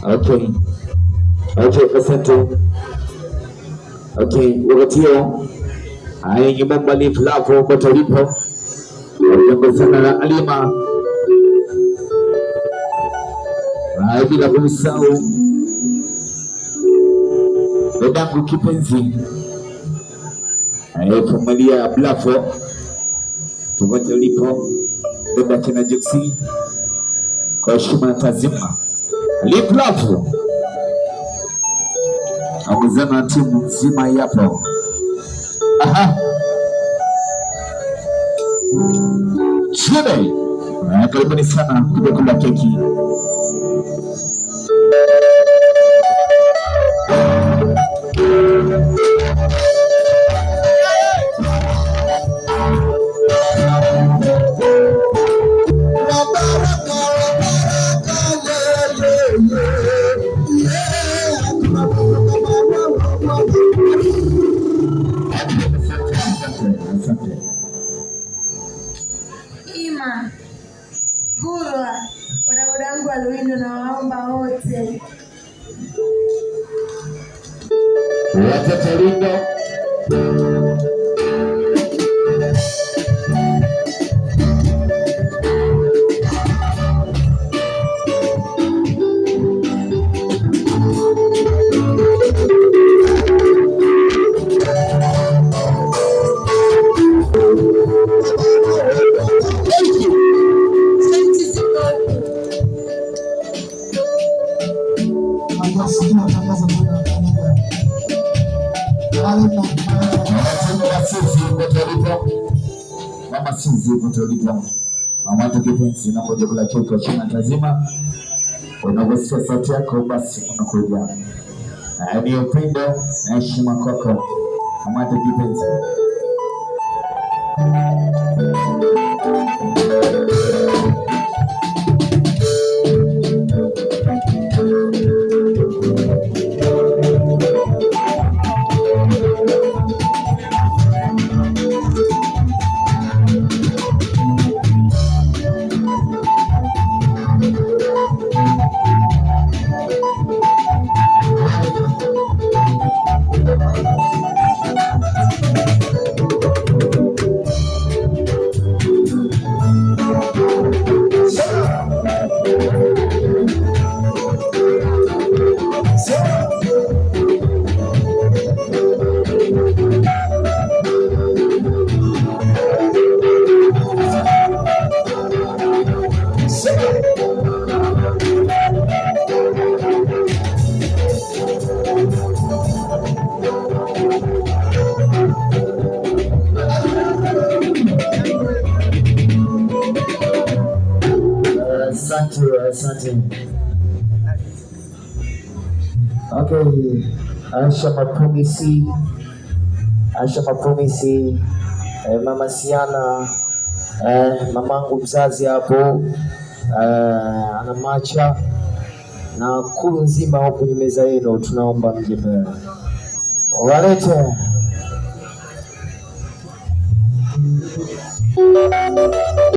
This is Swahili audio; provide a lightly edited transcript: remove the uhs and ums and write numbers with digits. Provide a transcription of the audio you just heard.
Okay. Okay, asante. Okay, wakati huo nyumbani Leaf Love popote ulipo, wakiongozana na Alima, bila kumsahau dadangu kipenzi familia Blafo popote ulipo, dada kina Juksi, kwa heshima na tazima Leaf Love amezana timu nzima yapo. Aha. Chile. Karibuni sana kula keki. Ima Gurwa, wanagodangu waluindo na waomba wote watoto lindo Mama Suzi pote ulipo, mama tukipenzi na moja kula keki kwa china tazima, unavyosikia sauti yako basi unakuja. Ni upendo na heshima kwako mama tukipenzi. Asante. Okay, Aisha Mapumisi, Mama Siana, mamangu mzazi hapo, ana macha na kuru nzima hapo kwenye meza yenu, tunaomba mje walete